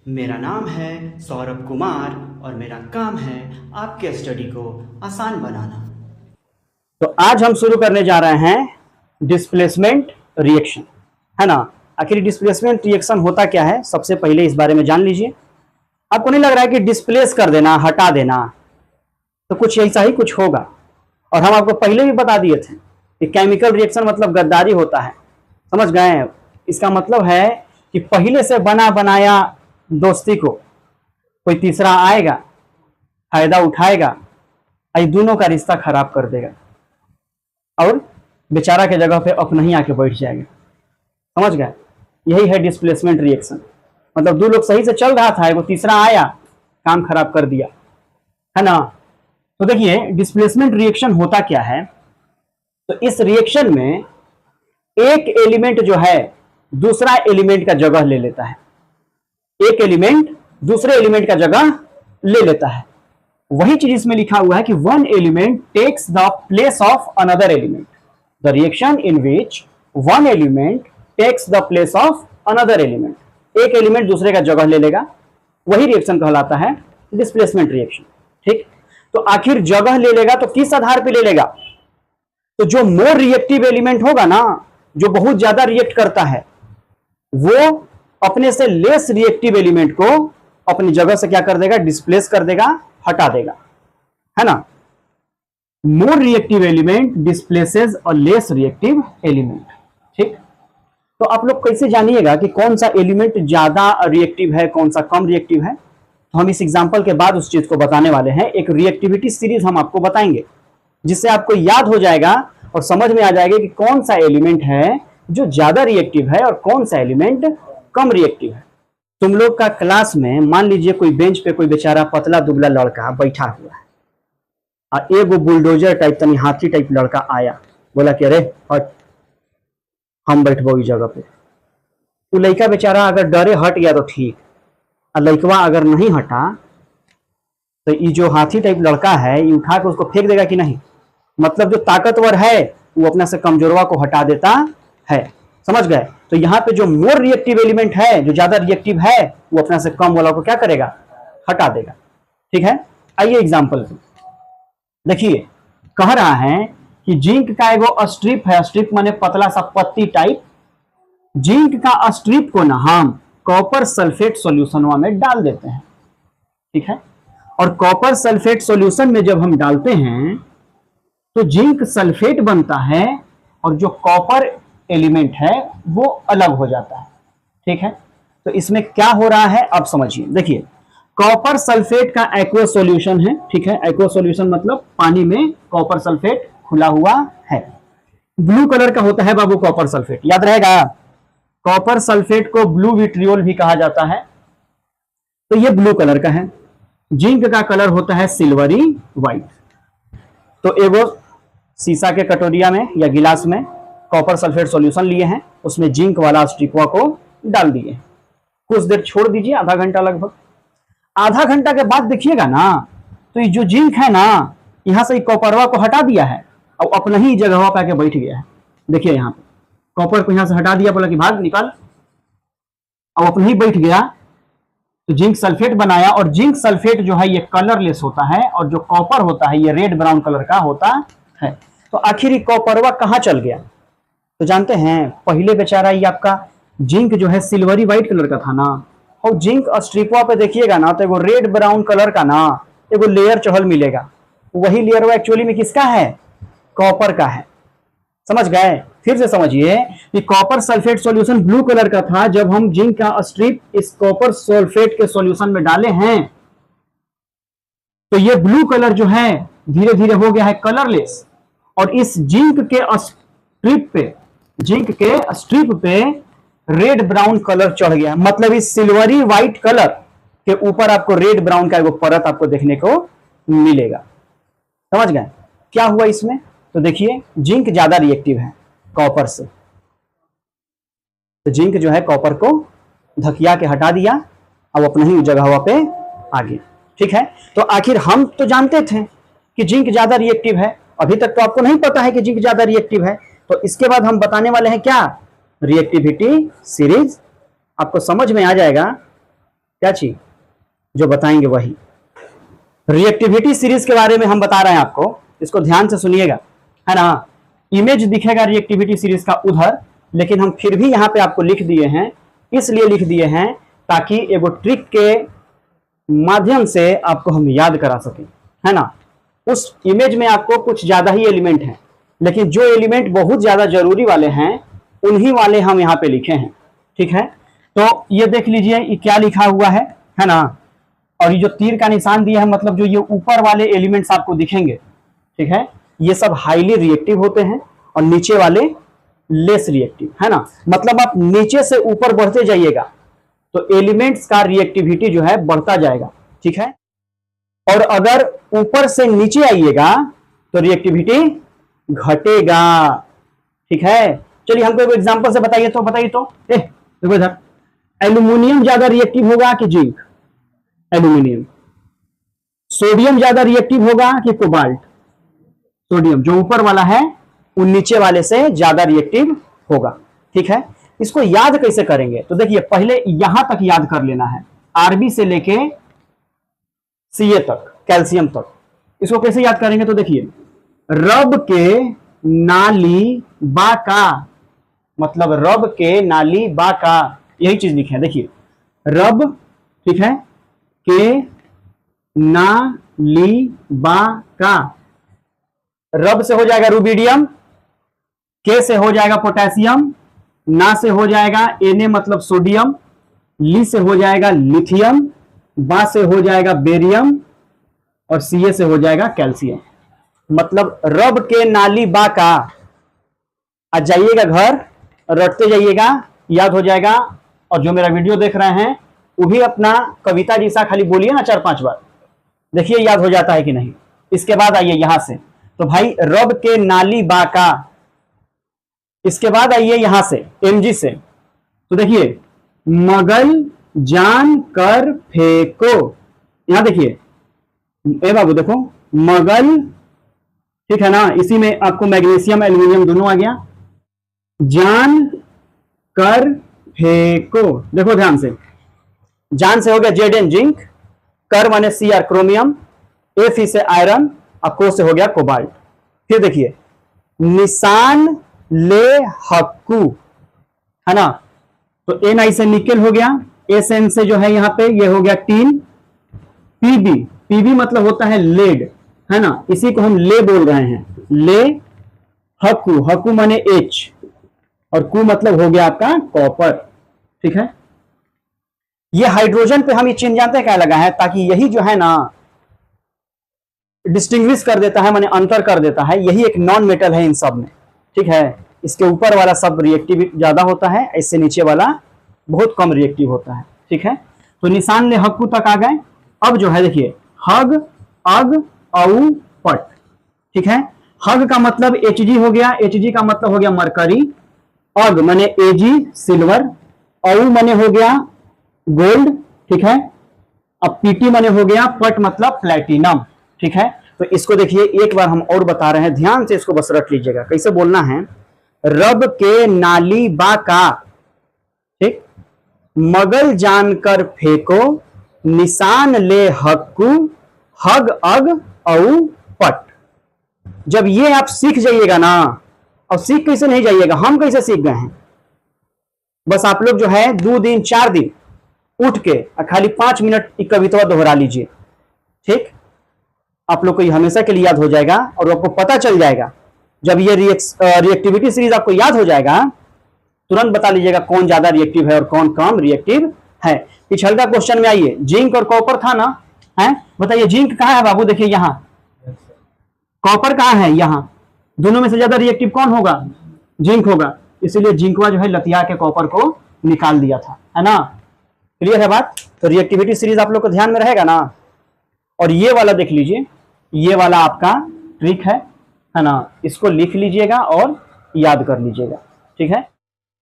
मेरा नाम है सौरभ कुमार और मेरा काम है आपके स्टडी को आसान बनाना। तो आज हम शुरू करने जा रहे हैं डिस्प्लेसमेंट रिएक्शन, है ना। आखिर डिस्प्लेसमेंट रिएक्शन होता क्या है, सबसे पहले इस बारे में जान लीजिए। आपको नहीं लग रहा है कि डिस्प्लेस कर देना, हटा देना, तो कुछ ऐसा ही कुछ होगा। और हम आपको पहले भी बता दिए थे कि केमिकल रिएक्शन मतलब गद्दारी होता है, समझ गए। इसका मतलब है कि पहले से बना बनाया दोस्ती को कोई तीसरा आएगा, फायदा उठाएगा, ये दोनों का रिश्ता खराब कर देगा और बेचारा के जगह पे अपना ही आके बैठ जाएगा, समझ गए। यही है डिस्प्लेसमेंट रिएक्शन। मतलब दो लोग सही से चल रहा था, वो तीसरा आया, काम खराब कर दिया, है ना। तो देखिए डिस्प्लेसमेंट रिएक्शन होता क्या है। तो इस रिएक्शन में एक एलिमेंट जो है दूसरा एलिमेंट का जगह ले लेता है, एक एलिमेंट दूसरे एलिमेंट का जगह ले लेता है। वही चीज इसमें लिखा हुआ है कि one element takes the place of another element, the reaction in which one element takes the place of another element. एक एलिमेंट दूसरे का जगह ले लेगा, वही रिएक्शन कहलाता है डिस्प्लेसमेंट रिएक्शन। ठीक, तो आखिर जगह ले लेगा तो किस आधार पे ले लेगा। तो जो मोर रिएक्टिव एलिमेंट होगा ना, जो बहुत ज्यादा रिएक्ट करता है, वो अपने से लेस रिएक्टिव एलिमेंट को अपनी जगह से क्या कर देगा, डिस्प्लेस कर देगा, हटा देगा, है ना। मोर reactive element displaces a less reactive element. ठीक, तो आप लोग कैसे जानिएगा कि कौन सा एलिमेंट ज्यादा रिएक्टिव है, कौन सा कम रिएक्टिव है। तो हम इस एग्जांपल के बाद उस चीज को बताने वाले हैं। एक रिएक्टिविटी सीरीज हम आपको बताएंगे, जिससे आपको याद हो जाएगा और समझ में आ जाएगा कि कौन सा एलिमेंट है जो ज्यादा रिएक्टिव है और कौन सा एलिमेंट कम रिएक्टिव है। तुम लोग का क्लास में मान लीजिए कोई बेंच पे कोई बेचारा पतला दुबला लड़का बैठा हुआ है और एगो बुलडोजर टाइप तनी हाथी टाइप लड़का आया, बोला कि अरे हट, हम बैठबो इस जगह पे। तो लड़का बेचारा अगर डरे हट गया तो ठीक, और लड़कवा अगर नहीं हटा तो ये जो हाथी टाइप लड़का है ये उठा के उसको फेंक देगा कि नहीं। मतलब जो ताकतवर है वो अपना से कमजोरवा को हटा देता है, समझ गए। तो यहाँ पे जो मोर रिएक्टिव एलिमेंट है, जो ज्यादा रिएक्टिव है, वो अपना से कम वाला को क्या करेगा, हटा देगा। ठीक है, आइए एग्जांपल देखिए। कह रहा है कि जिंक का एगो स्ट्रिप है, स्ट्रिप माने पतला सा पत्ती टाइप। जिंक का स्ट्रिप को ना हम कॉपर सल्फेट सॉल्यूशनवा में डाल देते हैं, ठीक है। और कॉपर सल्फेट सॉल्यूशन में जब हम डालते हैं तो जिंक सल्फेट बनता है और जो कॉपर एलिमेंट है वो अलग हो जाता है, ठीक है। तो इसमें क्या हो रहा है अब समझिए। देखिए कॉपर सल्फेट का एक्वस सॉल्यूशन है, ठीक है। एक्वस सॉल्यूशन मतलब पानी में कॉपर सल्फेट खुला हुआ है। ब्लू कलर का होता है बाबू कॉपर सल्फेट, याद रहेगा। कॉपर सल्फेट को ब्लू विट्रियोल भी कहा जाता है। तो ये ब्लू कलर का है। जिंक का कलर होता है सिल्वरी व्हाइट। तो एगो शीशा के कटोरिया में या गिलास में कॉपर सल्फेट सॉल्यूशन लिए हैं, उसमें जिंक वाला स्ट्रिपवा को डाल दिए। कुछ देर छोड़ दीजिए, आधा घंटा लगभग। आधा घंटा के बाद देखिएगा ना, तो ये जो जिंक है ना, यहां से कॉपरवा को हटा दिया है और अपना ही जगह पे आके बैठ गया है। देखिए यहाँ पे कॉपर को यहां से हटा दिया, बोला कि भाग निकाल, और अपना ही बैठ गया। तो जिंक सल्फेट बनाया, और जिंक सल्फेट जो है ये कलरलेस होता है, और जो कॉपर होता है ये रेड ब्राउन कलर का होता है। तो आखिर ये कॉपरवा कहाँ चल गया। तो जानते हैं, पहले बेचारा ये आपका जिंक जो है सिल्वरी व्हाइट कलर का था ना, और जिंक स्ट्रिपवा पे देखिएगा ना, तो एगो रेड ब्राउन कलर का ना एगो लेयर चढ़ल मिलेगा। वही लेयर वो एक्चुअली में किसका है, कॉपर का है, समझ गए। फिर से समझिए कि copper sulphate solution blue colour का था। जब हम जिंक का स्ट्रिप इस कॉपर सल्फेट के सॉल्यूशन में डाले हैं तो ये ब्लू कलर जो है धीरे धीरे हो गया है कलरलेस, और इस जिंक के स्ट्रिप पे रेड ब्राउन कलर चढ़ गया। मतलब इस सिल्वरी व्हाइट कलर के ऊपर आपको रेड ब्राउन का एक परत आपको देखने को मिलेगा, समझ गए। क्या हुआ इसमें, तो देखिए जिंक ज्यादा रिएक्टिव है कॉपर से, तो जिंक जो है कॉपर को धकिया के हटा दिया और अपने ही जगह पे आ गया, ठीक है। तो आखिर हम तो जानते थे कि जिंक ज्यादा रिएक्टिव है, अभी तक तो आपको नहीं पता है कि जिंक ज्यादा रिएक्टिव है। तो इसके बाद हम बताने वाले हैं क्या, रिएक्टिविटी सीरीज। आपको समझ में आ जाएगा क्या चीज? जो बताएंगे वही। रिएक्टिविटी सीरीज के बारे में हम बता रहे हैं आपको, इसको ध्यान से सुनिएगा, है ना। इमेज दिखेगा रिएक्टिविटी सीरीज का उधर, लेकिन हम फिर भी यहाँ पे आपको लिख दिए हैं, इसलिए लिख दिए हैं ताकि एगो ट्रिक के माध्यम से आपको हम याद करा सकें, है ना। उस इमेज में आपको कुछ ज्यादा ही एलिमेंट हैं, लेकिन जो एलिमेंट बहुत ज्यादा जरूरी वाले हैं उन्हीं वाले हम यहाँ पे लिखे हैं, ठीक है। तो ये देख लीजिए, ये क्या लिखा हुआ है ना। और ये जो तीर का निशान दिया है, मतलब जो ये ऊपर वाले एलिमेंट्स आपको दिखेंगे, ठीक है, ये सब हाईली रिएक्टिव होते हैं और नीचे वाले लेस रिएक्टिव, है ना। मतलब आप नीचे से ऊपर बढ़ते जाइएगा तो एलिमेंट्स का रिएक्टिविटी जो है बढ़ता जाएगा, ठीक है। और अगर ऊपर से नीचे आइएगा तो रिएक्टिविटी घटेगा, ठीक है। चलिए हमको एक एग्जांपल से बताइए तो देखो इधर, एल्यूमिनियम ज्यादा रिएक्टिव होगा कि जिंक? एल्यूमिनियम। सोडियम ज्यादा रिएक्टिव होगा कि कोबाल्ट? सोडियम। जो ऊपर वाला है वो नीचे वाले से ज्यादा रिएक्टिव होगा, ठीक है। इसको याद कैसे करेंगे? तो देखिए, पहले यहां तक याद कर लेना है, आरबी से लेके सीए तक, कैल्शियम तक। इसको कैसे याद करेंगे? तो देखिए, रब के नाली बाका, मतलब रब के नाली बाका, यही चीज लिखे है। देखिए, रब, ठीक है, के नाली बाका, रब से हो जाएगा रुबिडियम, के से हो जाएगा पोटेशियम, ना से हो जाएगा Na मतलब सोडियम, ली से हो जाएगा लिथियम, बा से हो जाएगा बेरियम और Ca से हो जाएगा कैल्शियम। मतलब रब के नाली बा का, आज जाइएगा घर, रटते जाइएगा, याद हो जाएगा। और जो मेरा वीडियो देख रहे हैं वो भी अपना कविता जैसा खाली बोलिए ना 4-5 बार, देखिए याद हो जाता है कि नहीं। इसके बाद आइए यहां से, तो भाई रब के नाली बा का। इसके बाद आइए यहां से एमजी से, तो देखिए, मगल जान कर फेंको। यहां देखिए, ए बाबू देखो, मगल, ठीक है ना, इसी में आपको मैग्नीशियम एल्यूमिनियम दोनों आ गया। जान कर फेंको, देखो ध्यान से, जान से हो गया जेड जिंक, कर माने Cr क्रोमियम, एफ से आयरन और को से हो गया कोबाल्ट। फिर देखिए, निशान ले हक्कू, है ना, तो एन से निकेल हो गया, एस एन से जो है यहाँ पे ये हो गया टीन, पीबी, पीबी मतलब होता है लेड, है ना, इसी को हम ले बोल रहे हैं, ले हक्कू, हक्कू माने एच और कु मतलब हो गया आपका कॉपर, ठीक है। ये हाइड्रोजन पे हम ये चिन्ह जानते हैं क्या लगा है, ताकि यही जो है ना डिस्टिंग्विश कर देता है, माने अंतर कर देता है, यही एक नॉन मेटल है इन सब में, ठीक है। इसके ऊपर वाला सब रिएक्टिव ज्यादा होता है, इससे नीचे वाला बहुत कम रिएक्टिव होता है, ठीक है। तो निशान ले हक्कू तक आ गए। अब जो है देखिए, हग, अग, औ, पट, ठीक है। हग का मतलब Hg हो गया, Hg का मतलब हो गया मरकरी, अग माने Ag सिल्वर, औ माने हो गया गोल्ड, ठीक है। अब Pt माने हो गया पट मतलब प्लेटिनम, ठीक है। तो इसको देखिए एक बार हम और बता रहे हैं, ध्यान से इसको बस रट लीजिएगा, कैसे बोलना है। रब के नाली बा का, ठीक, मगल जानकर फेंको, निशान ले हक्कू, हग अग औ पट। जब ये आप सीख जाइएगा ना, और सीख कैसे नहीं जाइएगा, हम कैसे सीख गए हैं, बस आप लोग जो है 2 दिन 4 दिन उठ के खाली 5 मिनट एक कविता दोहरा लीजिए, ठीक, आप लोग को ये हमेशा के लिए याद हो जाएगा। और आपको पता चल जाएगा, जब ये रिएक्टिविटी सीरीज आपको याद हो जाएगा, तुरंत बता लीजिएगा कौन ज्यादा रिएक्टिव है और कौन कम रिएक्टिव है। पिछले का क्वेश्चन में आइए, जिंक और कॉपर था ना, है, बताइए जिंक कहाँ है बाबू, देखिए यहाँ, कॉपर कहाँ है यहाँ, दोनों में से ज्यादा रिएक्टिव कौन होगा, जिंक होगा, इसीलिए जिंकवा जो है लतिया के कॉपर को निकाल दिया था, है ना। क्लियर है बात? तो रिएक्टिविटी सीरीज आप लोग को ध्यान में रहेगा ना। और ये वाला देख लीजिए, ये वाला आपका ट्रिक है ना, इसको लिख लीजिएगा और याद कर लीजिएगा, ठीक है।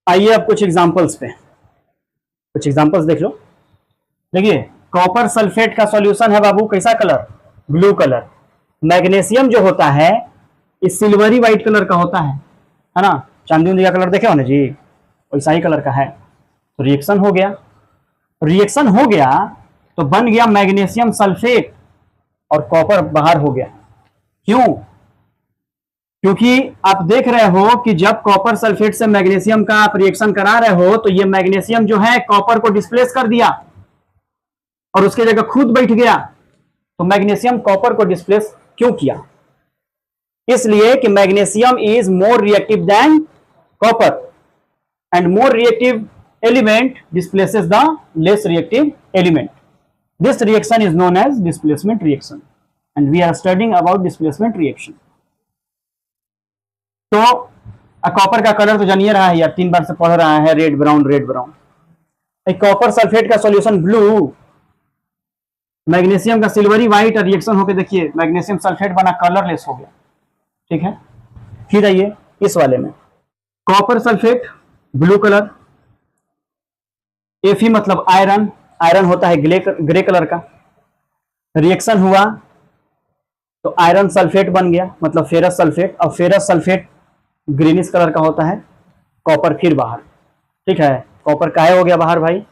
आइए अब कुछ एग्जांपल्स पे, कुछ एग्जांपल्स देख लो। देखिए, कॉपर सल्फेट का सॉल्यूशन है बाबू, कैसा कलर, ब्लू कलर। मैग्नीशियम जो होता है इस सिल्वरी व्हाइट कलर का होता है ना, चांदी उंदी का कलर देखे हो ना जी, वैसा ही कलर का है। तो रिएक्शन हो गया, रिएक्शन हो गया तो बन गया मैग्नीशियम सल्फेट और कॉपर बाहर हो गया। क्यों? क्योंकि आप देख रहे हो कि जब कॉपर सल्फेट से मैग्नीशियम का आप रिएक्शन करा रहे हो तो ये मैग्नीशियम जो है कॉपर को डिस्प्लेस कर दिया और उसकी जगह खुद बैठ गया। तो मैग्नीशियम कॉपर को डिस्प्लेस क्यों किया? इसलिए कि magnesium is more reactive than copper and more reactive element displaces the less reactive element. This reaction is known as displacement reaction and we are studying about displacement reaction. तो copper का colour तो जानिए रहा है यार, 3 बार से पढ़ रहा है, red brown red brown. Copper sulphate का सॉल्यूशन ब्लू, मैग्नीशियम का सिल्वरी व्हाइट रिएक्शन होकर देखिए मैग्नीशियम सल्फेट बना कलरलेस हो गया। ठीक है, फिर आइए इस वाले में copper sulphate blue colour, Fe मतलब आयरन, आयरन होता है ग्रे कलर का। रिएक्शन हुआ तो आयरन सल्फेट बन गया मतलब फेरस सल्फेट, और फेरस सल्फेट ग्रीनिश कलर का होता है। कॉपर फिर बाहर। ठीक है, कॉपर काहे हो गया बाहर भाई?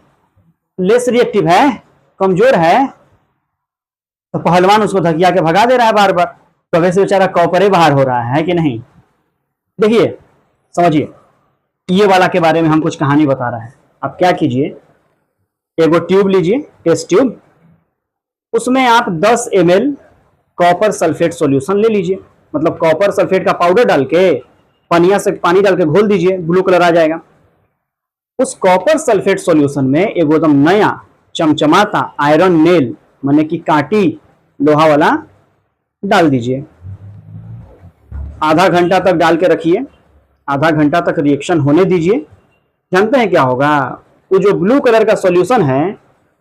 लेस रिएक्टिव है, कमजोर है, तो पहलवान उसको धकिया के भगा दे रहा है बार बार। तो वैसे बेचारा कॉपर ही बाहर हो रहा है कि नहीं? देखिए समझिए, ये वाला के बारे में हम कुछ कहानी बता रहे हैं। आप क्या कीजिए, एगो ट्यूब लीजिए, टेस्ट ट्यूब, उसमें आप 10 ml कॉपर सल्फेट सॉल्यूशन ले लीजिए, मतलब कॉपर सल्फेट का पाउडर डाल के पानी डाल के घोल दीजिए, ब्लू कलर आ जाएगा। उस कॉपर सल्फेट सॉल्यूशन में एगो एकदम नया चमचमाता आयरन नेल माने कि कांटी लोहा वाला डाल दीजिए। आधा घंटा तक डाल के रखिए, आधा घंटा तक रिएक्शन होने दीजिए। जानते हैं क्या होगा? वो जो ब्लू कलर का सॉल्यूशन है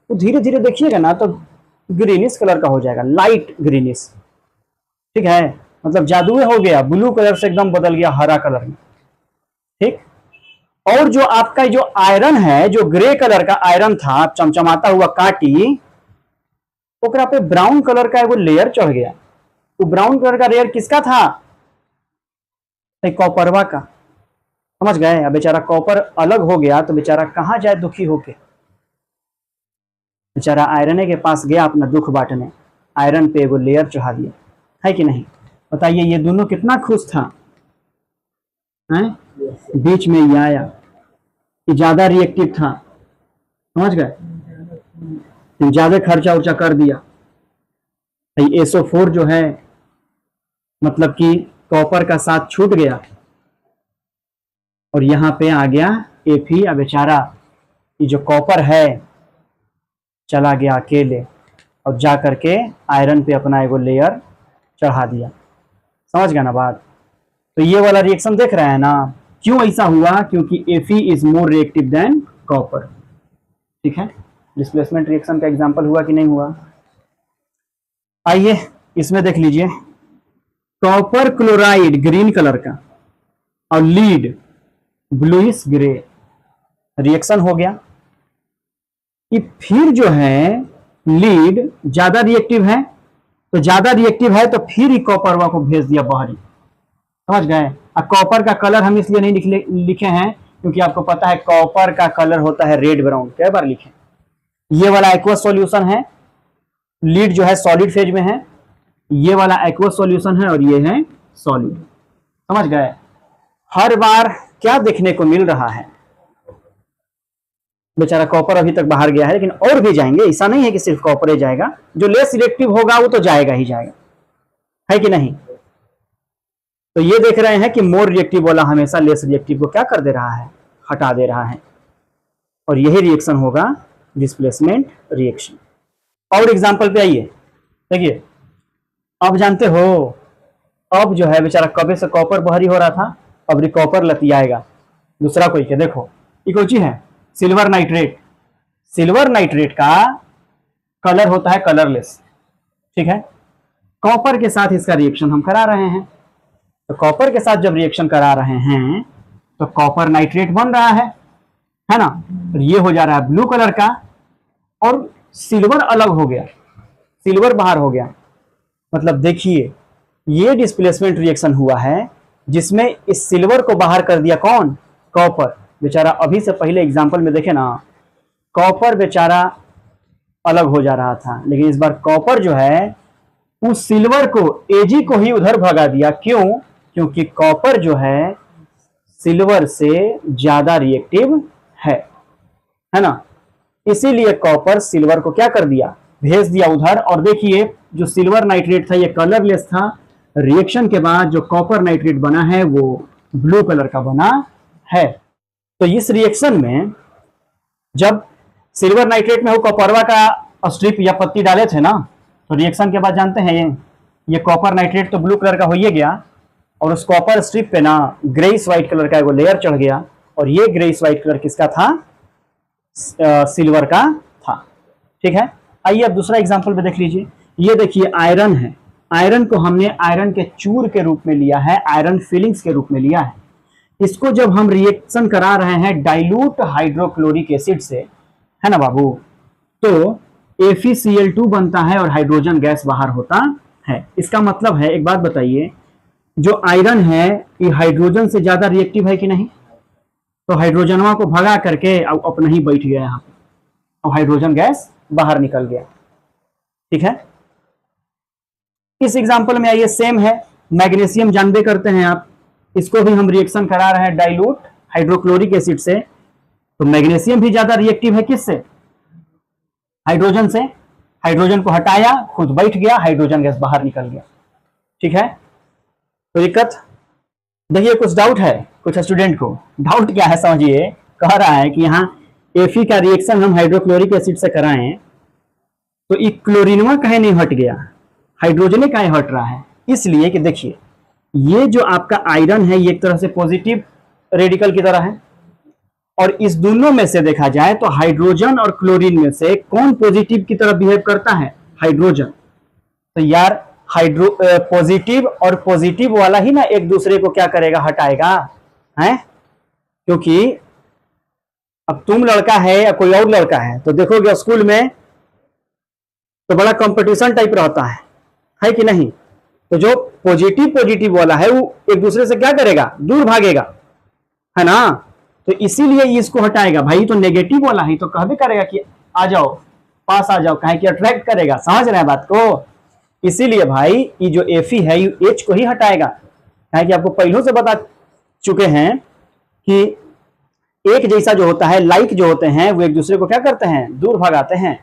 वो धीरे धीरे देखिएगा ना तो ग्रीनिश कलर का हो जाएगा, लाइट ग्रीनिश। ठीक है, मतलब जादू हो गया, ब्लू कलर से एकदम बदल गया हरा कलर में। ठीक, और जो आपका जो आयरन है, जो ग्रे कलर का आयरन था चमचमाता हुआ काटी, ओकरा पे ब्राउन कलर का एगो लेयर चढ़ गया। तो ब्राउन कलर का लेयर किसका था? कॉपरवा का। समझ गए? अब बेचारा कॉपर अलग हो गया तो बेचारा कहां जाए दुखी होके? बेचारा आयरन के पास गया अपना दुख बांटने, आयरन पे एगो लेयर चढ़ा दिया, है कि नहीं? बताइए ये दोनों कितना खुश था, हैं? बीच में ये आया कि ज्यादा रिएक्टिव था, समझ गए? ज्यादा खर्चा उर्चा कर दिया। SO4 जो है मतलब कि कॉपर का साथ छूट गया और यहाँ पे आ गया Fe। अब बेचारा ये जो कॉपर है चला गया अकेले और जा करके आयरन पे अपना एगो लेयर चढ़ा दिया। समझ गया ना बात? तो ये वाला रिएक्शन देख रहे हैं ना, क्यों ऐसा हुआ? क्योंकि Fe is more reactive than copper. ठीक है, डिस्प्लेसमेंट रिएक्शन का एग्जांपल हुआ कि नहीं हुआ? आइए इसमें देख लीजिए, कॉपर क्लोराइड ग्रीन कलर का और लीड ब्लूइश ग्रे, रिएक्शन हो गया। कि फिर जो है लीड ज्यादा रिएक्टिव है, तो ज्यादा रिएक्टिव है तो फिर ही कॉपरवा को भेज दिया बाहरी। समझ गए? अब कॉपर का कलर हम इसलिए नहीं लिखे हैं क्योंकि आपको पता है कॉपर का कलर होता है रेड ब्राउन। कई बार लिखे, ये वाला एक्वस सॉल्यूशन है, लीड जो है सॉलिड फेज में है, ये वाला एक्वस सॉल्यूशन है और ये है सॉलिड। समझ गए? हर बार क्या देखने को मिल रहा है? बेचारा कॉपर अभी तक बाहर गया है, लेकिन और भी जाएंगे, ऐसा नहीं है कि सिर्फ कॉपर ही जाएगा। जो लेस रिएक्टिव होगा वो तो जाएगा ही जाएगा, है कि नहीं? तो ये देख रहे हैं कि मोर रिएक्टिव वाला हमेशा लेस रिएक्टिव को क्या कर दे रहा है? हटा दे रहा है, और यही रिएक्शन होगा डिस्प्लेसमेंट रिएक्शन। और एग्जांपल पे आइए, देखिए अब जानते हो, अब जो है बेचारा कबे से कॉपर बाहरी हो रहा था, अब कॉपर लतियाएगा दूसरा कोई के। देखो ये कोई चीज है, सिल्वर नाइट्रेट। सिल्वर नाइट्रेट का कलर होता है कलरलेस। ठीक है, कॉपर के साथ इसका रिएक्शन हम करा रहे हैं, तो कॉपर के साथ जब रिएक्शन करा रहे हैं तो कॉपर नाइट्रेट बन रहा है ना? और ये हो जा रहा है ब्लू कलर का, और सिल्वर अलग हो गया, सिल्वर बाहर हो गया। मतलब देखिए ये डिस्प्लेसमेंट रिएक्शन हुआ है जिसमें इस सिल्वर को बाहर कर दिया कौन? कॉपर। बेचारा अभी से पहले एग्जांपल में देखे ना, कॉपर बेचारा अलग हो जा रहा था, लेकिन इस बार कॉपर जो है उस सिल्वर को, एजी को ही उधर भगा दिया। क्यों? क्योंकि कॉपर जो है सिल्वर से ज्यादा रिएक्टिव है ना। इसीलिए कॉपर सिल्वर को क्या कर दिया, भेज दिया उधर। और देखिए जो सिल्वर नाइट्रेट था ये कलरलेस था, रिएक्शन के बाद जो कॉपर नाइट्रेट बना है वो ब्लू कलर का बना है। तो इस रिएक्शन में जब सिल्वर नाइट्रेट में वो कॉपरवा का स्ट्रिप या पत्ती डाले थे ना, तो रिएक्शन के बाद जानते हैं ये कॉपर नाइट्रेट तो ब्लू कलर का हो ही गया, और उस कॉपर स्ट्रिप पे ना ग्रेइश व्हाइट कलर का एगो लेयर चढ़ गया, और ये ग्रेइश व्हाइट कलर किसका था? सिल्वर का था। ठीक है, आइए अब दूसरा एग्जांपल पे देख लीजिए। ये देखिए आयरन है, आयरन को हमने आयरन के चूर के रूप में लिया है, आयरन फिलिंग्स के रूप में लिया है। इसको जब हम रिएक्शन करा रहे हैं डाइल्यूट हाइड्रोक्लोरिक एसिड से, है ना बाबू, तो FeCl2 बनता है और हाइड्रोजन गैस बाहर होता है। इसका मतलब है, एक बात बताइए, जो आयरन है ये हाइड्रोजन से ज्यादा रिएक्टिव है कि नहीं? तो हाइड्रोजनवा को भगा करके अब अपना ही बैठ गया यहाँ पे, और हाइड्रोजन गैस बाहर निकल गया। ठीक है, इस एग्जांपल में आइए सेम है, मैग्नीशियम जानबे करते हैं आप, इसको भी हम रिएक्शन करा रहे हैं डाइल्यूट हाइड्रोक्लोरिक एसिड से। तो मैग्नीशियम भी ज्यादा रिएक्टिव है किससे? हाइड्रोजन से। हाइड्रोजन को हटाया, खुद बैठ गया, हाइड्रोजन गैस बाहर निकल गया। ठीक है, तो दिक्कत देखिए, कुछ डाउट है कुछ स्टूडेंट को। डाउट क्या है समझिए, कह रहा है कि यहाँ Fe का रिएक्शन हम हाइड्रोक्लोरिक एसिड से कराएं तो ये क्लोरीनवा कहे नहीं हट गया, हाइड्रोजन काहे हट रहा है? इसलिए कि देखिए ये जो आपका आयरन है ये एक तरह से पॉजिटिव रेडिकल की तरह है, और इस दोनों में से देखा जाए तो हाइड्रोजन और क्लोरीन में से कौन पॉजिटिव की तरह बिहेव करता है? हाइड्रोजन। तो यार पॉजिटिव और पॉजिटिव वाला ही ना एक दूसरे को क्या करेगा? हटाएगा, है? क्योंकि अब तुम लड़का है या कोई और लड़का है तो देखोगे स्कूल में तो बड़ा कंपटीशन टाइप रहता है कि नहीं? तो जो पॉजिटिव वाला है वो एक दूसरे से क्या करेगा? दूर भागेगा, है ना। तो इसीलिए इसको हटाएगा। भाई तो नेगेटिव वाला ही तो कहबे करेगा कि आ जाओ, पास आ जाओ, कहे कि अट्रैक्ट करेगा। समझ रहे हैं बात को? इसीलिए भाई ये जो Fe है ये H को ही हटाएगा। कहे कि आपको पहले से बता चुके हैं कि एक जैसा जो होता है, लाइक जो होते हैं, वो एक दूसरे को क्या करते हैं? दूर भगाते हैं।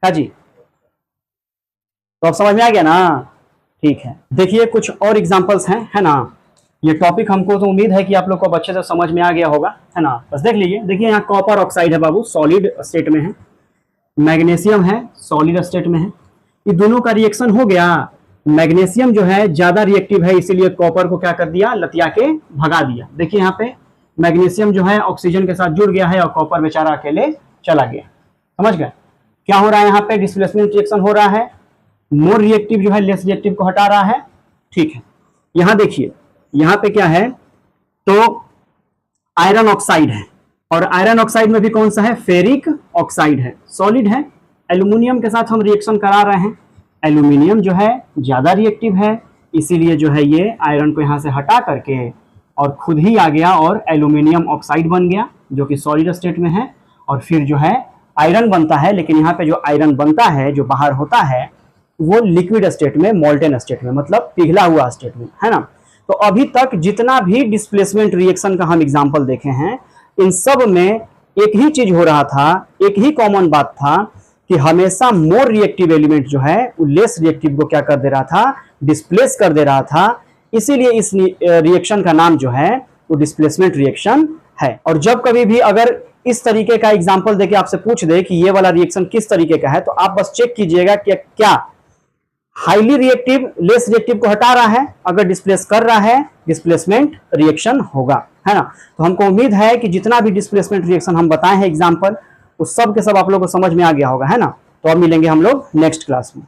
हाँ जी, तो अब समझ में आ गया ना? ठीक है, देखिए कुछ और एग्जांपल्स हैं, है ना। ये टॉपिक हमको तो उम्मीद है कि आप लोग को अच्छे से समझ में आ गया होगा, है ना। बस देख लीजिए, देखिए यहाँ कॉपर ऑक्साइड है बाबू, सॉलिड स्टेट में है, मैग्नीशियम है सॉलिड स्टेट में है। ये दोनों का रिएक्शन हो गया। मैग्नीशियम जो है ज्यादा रिएक्टिव है, इसीलिए कॉपर को क्या कर दिया? लतिया के भगा दिया। देखिए यहाँ पे मैग्नीशियम जो है ऑक्सीजन के साथ जुड़ गया है और कॉपर बेचारा अकेले चला गया। समझ गए क्या हो रहा है? यहाँ पे डिस्प्लेसमेंट रिएक्शन हो रहा है, मोर रिएक्टिव जो है लेस रिएक्टिव को हटा रहा है। ठीक है, यहाँ देखिए यहाँ पे क्या है, तो आयरन ऑक्साइड है, और आयरन ऑक्साइड में भी कौन सा है? फेरिक ऑक्साइड है, सॉलिड है। एल्यूमिनियम के साथ हम रिएक्शन करा रहे हैं, एल्यूमिनियम जो है ज्यादा रिएक्टिव है, इसीलिए जो है ये आयरन को यहाँ से हटा करके और खुद ही आ गया और एल्यूमिनियम ऑक्साइड बन गया, जो कि सॉलिड स्टेट में है। और फिर जो है आयरन बनता है, लेकिन यहाँ पे जो आयरन बनता है, जो बाहर होता है, वो लिक्विड स्टेट में, मोल्टेन स्टेट में, मतलब पिघला हुआ स्टेट में, है ना। तो अभी तक जितना भी डिस्प्लेसमेंट रिएक्शन का हम एग्जाम्पल देखे हैं, इन सब में एक ही चीज हो रहा था, एक ही कॉमन बात था कि हमेशा मोर रिएक्टिव एलिमेंट जो है वो लेस रिएक्टिव को क्या कर दे रहा था? डिस्प्लेस कर दे रहा था। इसीलिए इस रिएक्शन का नाम जो है वो डिस्प्लेसमेंट रिएक्शन है। और जब कभी भी अगर इस तरीके का एग्जाम्पल देके आपसे पूछ दे कि ये वाला रिएक्शन किस तरीके का है, तो आप बस चेक कीजिएगा कि क्या हाईली रिएक्टिव लेस रिएक्टिव को हटा रहा है। अगर डिस्प्लेस कर रहा है, डिस्प्लेसमेंट रिएक्शन होगा, है ना। तो हमको उम्मीद है कि जितना भी डिस्प्लेसमेंट रिएक्शन हम बताए हैं एग्जाम्पल, उस सब के सब आप लोगों को समझ में आ गया होगा, है ना। तो अब मिलेंगे हम लोग नेक्स्ट क्लास में।